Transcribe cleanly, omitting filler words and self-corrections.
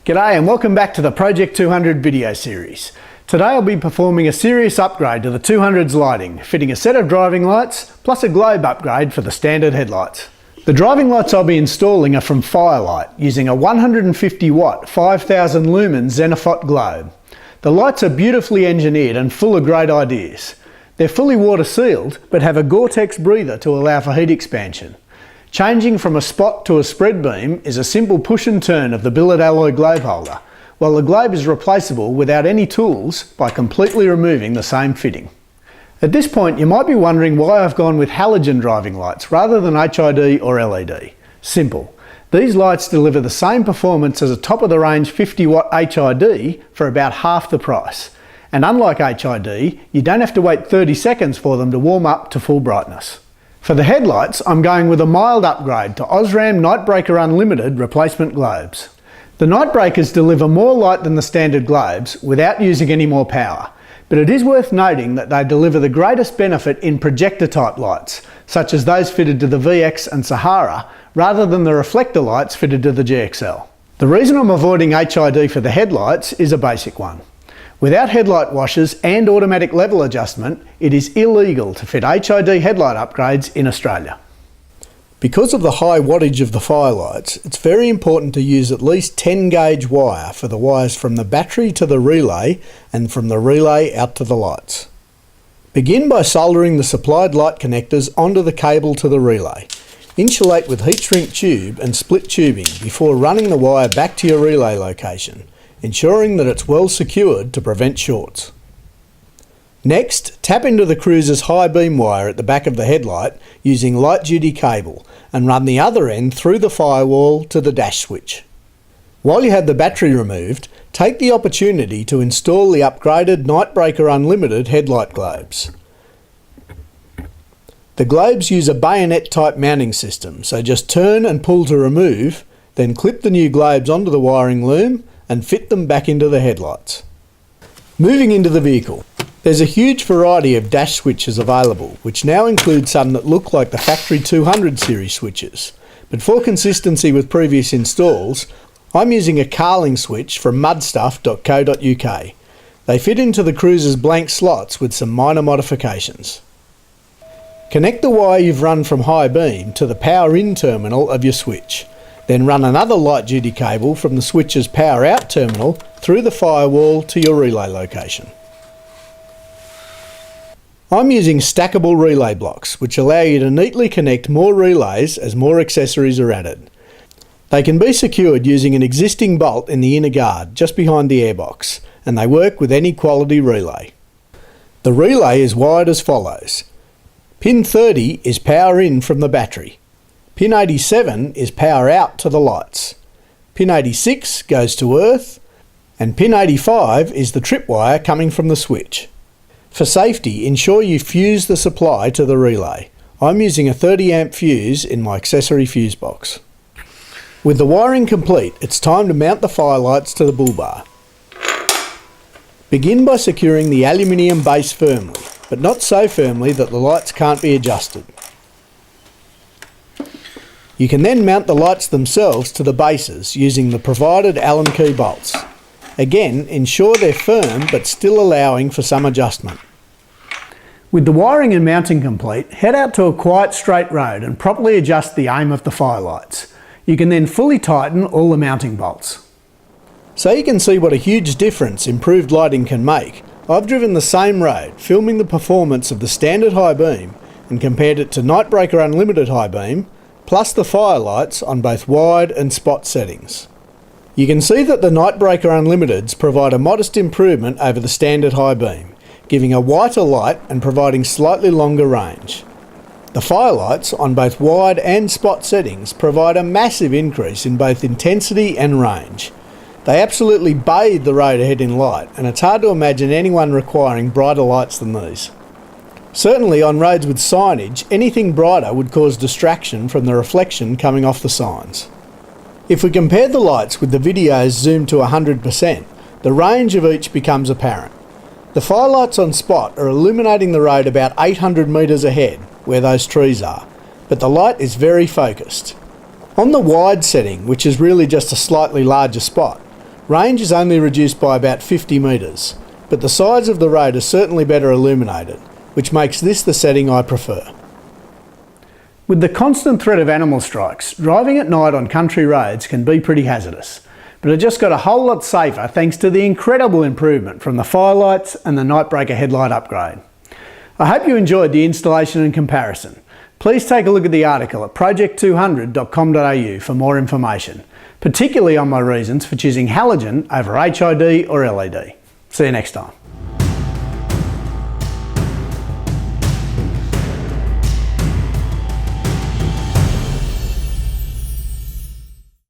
G'day and welcome back to the Project 200 video series. Today I'll be performing a serious upgrade to the 200's lighting, fitting a set of driving lights plus a globe upgrade for the standard headlights. The driving lights I'll be installing are from FYRLYT using a 150 watt 5000 lumen Xenophot globe. The lights are beautifully engineered and full of great ideas. They're fully water sealed but have a Gore-Tex breather to allow for heat expansion. Changing from a spot to a spread beam is a simple push and turn of the billet alloy globe holder, while the globe is replaceable without any tools by completely removing the same fitting. At this point you might be wondering why I've gone with halogen driving lights rather than HID or LED. Simple. These lights deliver the same performance as a top of the range 50 watt HID for about half the price. And unlike HID, you don't have to wait 30 seconds for them to warm up to full brightness. For the headlights, I'm going with a mild upgrade to Osram Nightbreaker Unlimited replacement globes. The Nightbreakers deliver more light than the standard globes without using any more power, but it is worth noting that they deliver the greatest benefit in projector type lights, such as those fitted to the VX and Sahara, rather than the reflector lights fitted to the GXL. The reason I'm avoiding HID for the headlights is a basic one. Without headlight washers and automatic level adjustment, it is illegal to fit HID headlight upgrades in Australia. Because of the high wattage of the FYRLYTs, it's very important to use at least 10 gauge wire for the wires from the battery to the relay and from the relay out to the lights. Begin by soldering the supplied light connectors onto the cable to the relay. Insulate with heat shrink tube and split tubing before running the wire back to your relay location, ensuring that it's well secured to prevent shorts. Next, tap into the cruiser's high beam wire at the back of the headlight using light duty cable and run the other end through the firewall to the dash switch. While you have the battery removed, take the opportunity to install the upgraded Nightbreaker Unlimited headlight globes. The globes use a bayonet type mounting system, so just turn and pull to remove, then clip the new globes onto the wiring loom and fit them back into the headlights. Moving into the vehicle, there's a huge variety of dash switches available, which now include some that look like the factory 200 series switches. But for consistency with previous installs, I'm using a Carling switch from mudstuff.co.uk. They fit into the cruiser's blank slots with some minor modifications. Connect the wire you've run from high beam to the power in terminal of your switch. Then run another light duty cable from the switch's power out terminal through the firewall to your relay location. I'm using stackable relay blocks, which allow you to neatly connect more relays as more accessories are added. They can be secured using an existing bolt in the inner guard just behind the airbox, and they work with any quality relay. The relay is wired as follows. Pin 30 is power in from the battery. Pin 87 is power out to the lights. Pin 86 goes to earth, and pin 85 is the tripwire coming from the switch. For safety, ensure you fuse the supply to the relay. I'm using a 30 amp fuse in my accessory fuse box. With the wiring complete, it's time to mount the FYRLYTs to the bull bar. Begin by securing the aluminium base firmly, but not so firmly that the lights can't be adjusted. You can then mount the lights themselves to the bases using the provided Allen key bolts. Again, ensure they're firm but still allowing for some adjustment. With the wiring and mounting complete, head out to a quiet straight road and properly adjust the aim of the FYRLYTs. You can then fully tighten all the mounting bolts. So you can see what a huge difference improved lighting can make. I've driven the same road, filming the performance of the standard high beam and compared it to Nightbreaker Unlimited high beam, plus the FYRLYTs on both wide and spot settings. You can see that the Nightbreaker Unlimiteds provide a modest improvement over the standard high beam, giving a whiter light and providing slightly longer range. The FYRLYTs on both wide and spot settings provide a massive increase in both intensity and range. They absolutely bathe the road ahead in light, and it's hard to imagine anyone requiring brighter lights than these. Certainly on roads with signage, anything brighter would cause distraction from the reflection coming off the signs. If we compare the lights with the videos zoomed to 100%, the range of each becomes apparent. The FYRLYTs on spot are illuminating the road about 800 metres ahead, where those trees are, but the light is very focused. On the wide setting, which is really just a slightly larger spot, Range is only reduced by about 50 metres, but the sides of the road are certainly better illuminated, which makes this the setting I prefer. With the constant threat of animal strikes, driving at night on country roads can be pretty hazardous, but it just got a whole lot safer thanks to the incredible improvement from the FYRLYTs and the Nightbreaker headlight upgrade. I hope you enjoyed the installation and comparison. Please take a look at the article at project200.com.au for more information, particularly on my reasons for choosing halogen over HID or LED. See you next time.